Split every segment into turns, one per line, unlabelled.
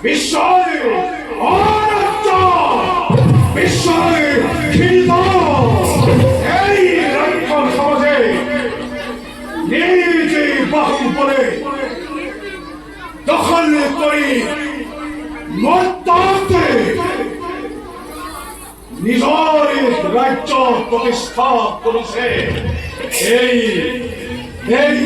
বিশ্বই অরাজ্য, বিশ্বই ঘৃণিত এই রাক্ষস সমাজে নিজে বাহুবলে দখল করি মর্তান্তে নিজের রাজ্য প্রতিষ্ঠা করেছে। এই এই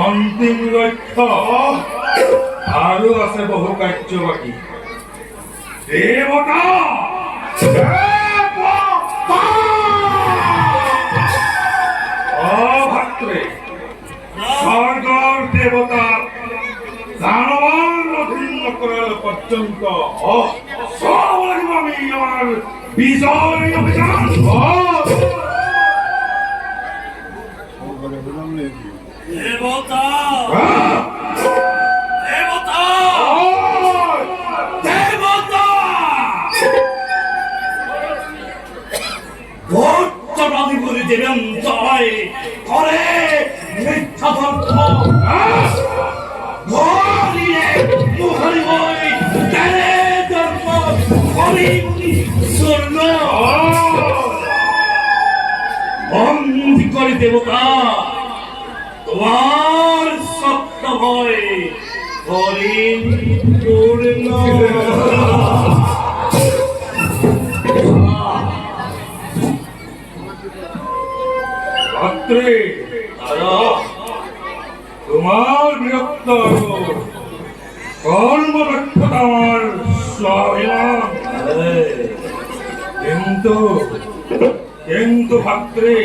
অন্তিম লক্ষ্য আৰু আছে বহু কাৰ্য বাকী। দেৱতা ভাতৃ, স্বৰ্গৰ দেৱতা দানৱৰ অধীন নকৰাৰ পৰ্যন্ত চাব লাগিব আমি আমাৰ বিজয় অভিযান।
দেবতা দেবতা দেবতা ভোট্টাদি বলে দেবেন জয় করে মিথ্যা তথ্য ঘরিয়ে মুখরি বই তেরে জন্ম করি স্বর্ণ বন্দি করে দেবতা তোমার সত্য ভয় হরিণ পূর্ণ।
ভাতৃ, তোমার বীরত্ব কর্মদক্ষতা আমার স্বাভিমান, কিন্তু কিন্তু ভাতৃ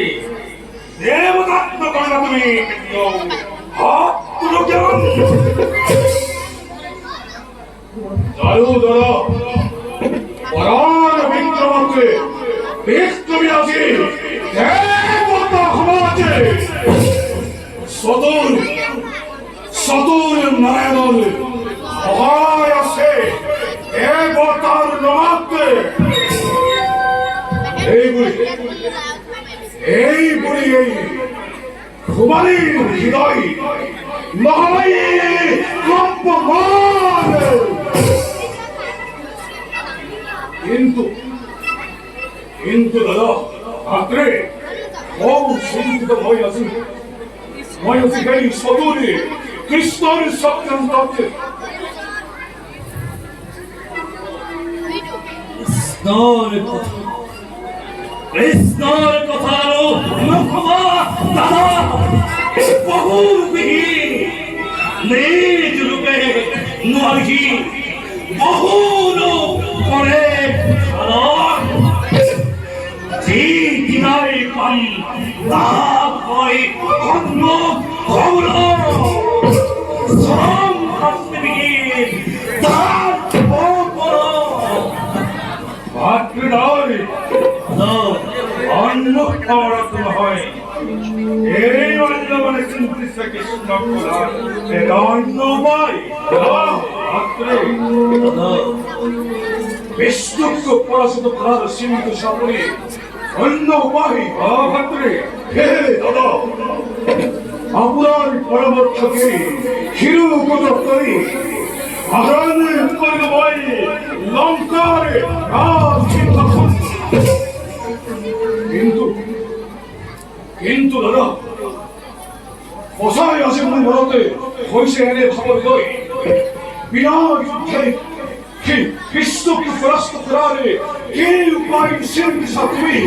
দেবতাত্ম করবা তুমি
পরাণ বিক্রমকে বিক্রমী আছে, দেবতা সমাজে সদর সদর নারায়ণ সহায় আছে দেবতার নমাতে। এই বুড়ি এই কুমারীর হৃদয় নহয় কম্পমান। কিন্তু কিন্তু দাদা ভাতৃ, বহু চিন্তিত হয়ে আছি। মই আছি এই সদূরে কৃষ্ণর সত্যন্তে।
কৃষ্ণর কথার দাদা বহুবিহীন নিজ রূপে নহি বহু রূপ করে কিনারে পান তা হয় কর্ম কৌল শ্রম হস্তবিহীন তার
ভাতৃদ্বয় অন্য খাওয়ার হয় এই অন্য মানে চিন্তিত কৃষ্ণ অন্য উপায়
বিষ্ণুকে পরাজিত করার সীমিত সামনে অন্য উপায় ভাতৃ। হে দাদা, আপনার পরবর্তী হিরুগত করি আহরণ করিল বই লঙ্কার কিন্তু কিন্তু দাদা কোথায় আছে মনে ভারতে হয়েছে এনে খবর দই বিনা যুদ্ধে বিশ্বকে পরাস্ত করারে কে উপায় চিন্তা তুমি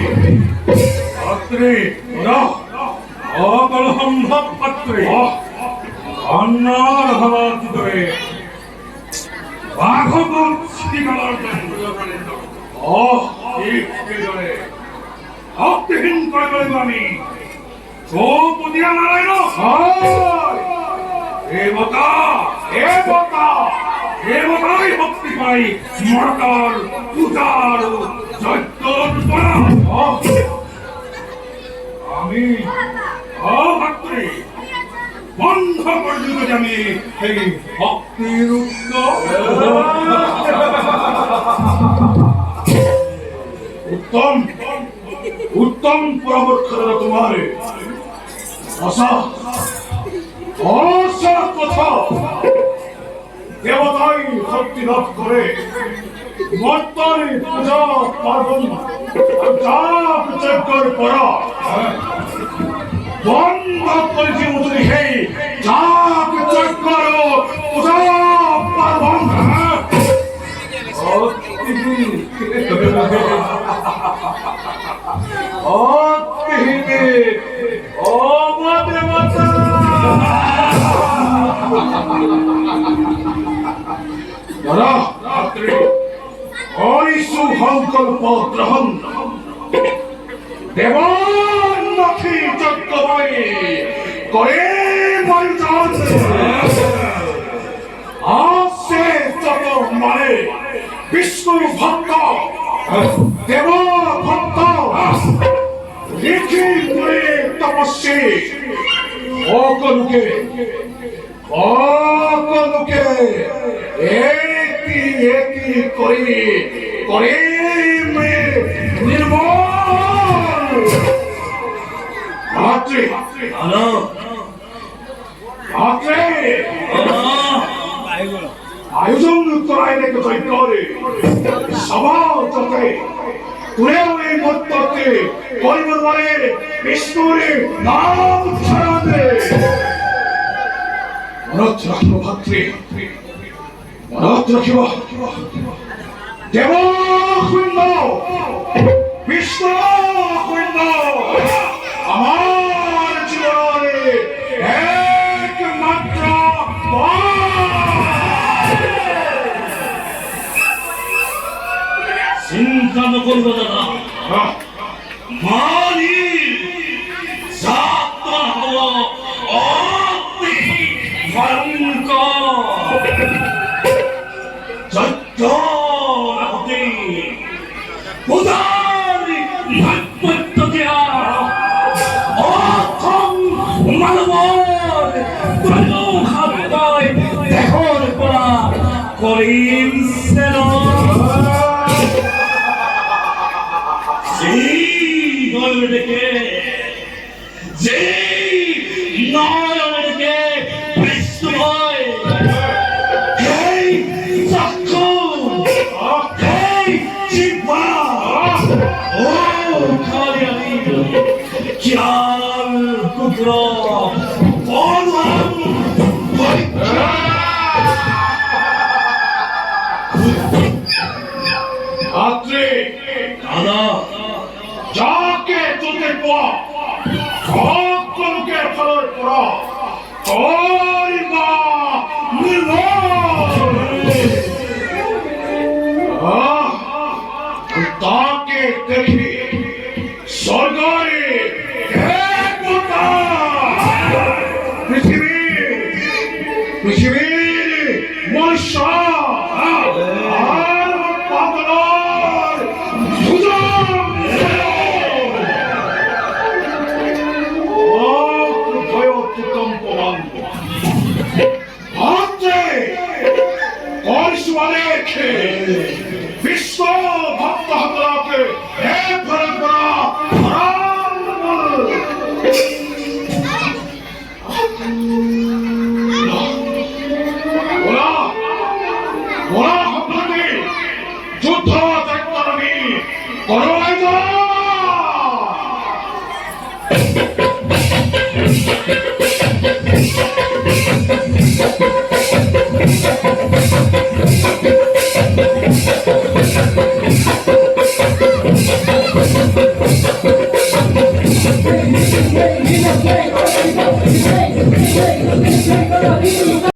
ভাতৃ অকলহম্ভব ভাতৃ অন্যার হওয়ার ভিতরে বাঘবন স্থিতিকালার ভক্তিহীন করে বলব আমি দ্রৌপদী নারায়ণ দেবতা দেবতা দেবতাই ভক্তি পাই মরতার পূজার যজ্ঞর দ্বারা আমি ভাতৃ বন্ধ পর্যন্ত আমি এই ভক্তির
উত্তম উত্তম পরামর্শ দিল তোমার আশা আশা কথা দেবতাই শক্তি লাভ করে মর্তনে পূজা পার্বণ জাপ যজ্ঞের পরা বন্ধ করেছি উঠে সেই জাপ যজ্ঞর পূজা পার্বণ সংকল্প গ্রহণ দেবী যজ্ঞ করে আসে যত মানে বিষ্ণু ভক্ত দেব ভক্ত লিখি করে তপস্বী অকলুকে অকলুকে এটি এটি করি করে নির্মল রাত্রি রাত্রে আয়োজন করাই রেখে করে সভা চোখে তুলেও এই মধ্যে পরিবারের বিষ্ণুর নাম উচ্চারণে মনত রাখিব ভাতৃ মনত রাখিব দেব শূন্য বিষ্ণু শূন্য আমার জীবনে একমাত্র
চিন্তা নকরব দাদা মানি যাত্রা হল অতি ভয়ঙ্কর যজ্ঞ রাখতে পূজারি ভাগবত দেয়া অথম মানবর তনু খাদ্যয় দেহর পরা করিম সেন যে নয়নকে বিষ্ণু হয় এই চক্ষু এই জিহ্বা ও খালি খেয়াল পুত্র বলরাম
রাত্রে
দাদা
যাকে চোখে পা সকলকে ফলের পড়া তোর মা তাকে দেখি স্বর্গরে পৃথিবীর মনুষ্য আর পাগলার বিশ্ব ভক্ত হতরাকে এক ঘরে করা যুদ্ধ দেখি করোনায়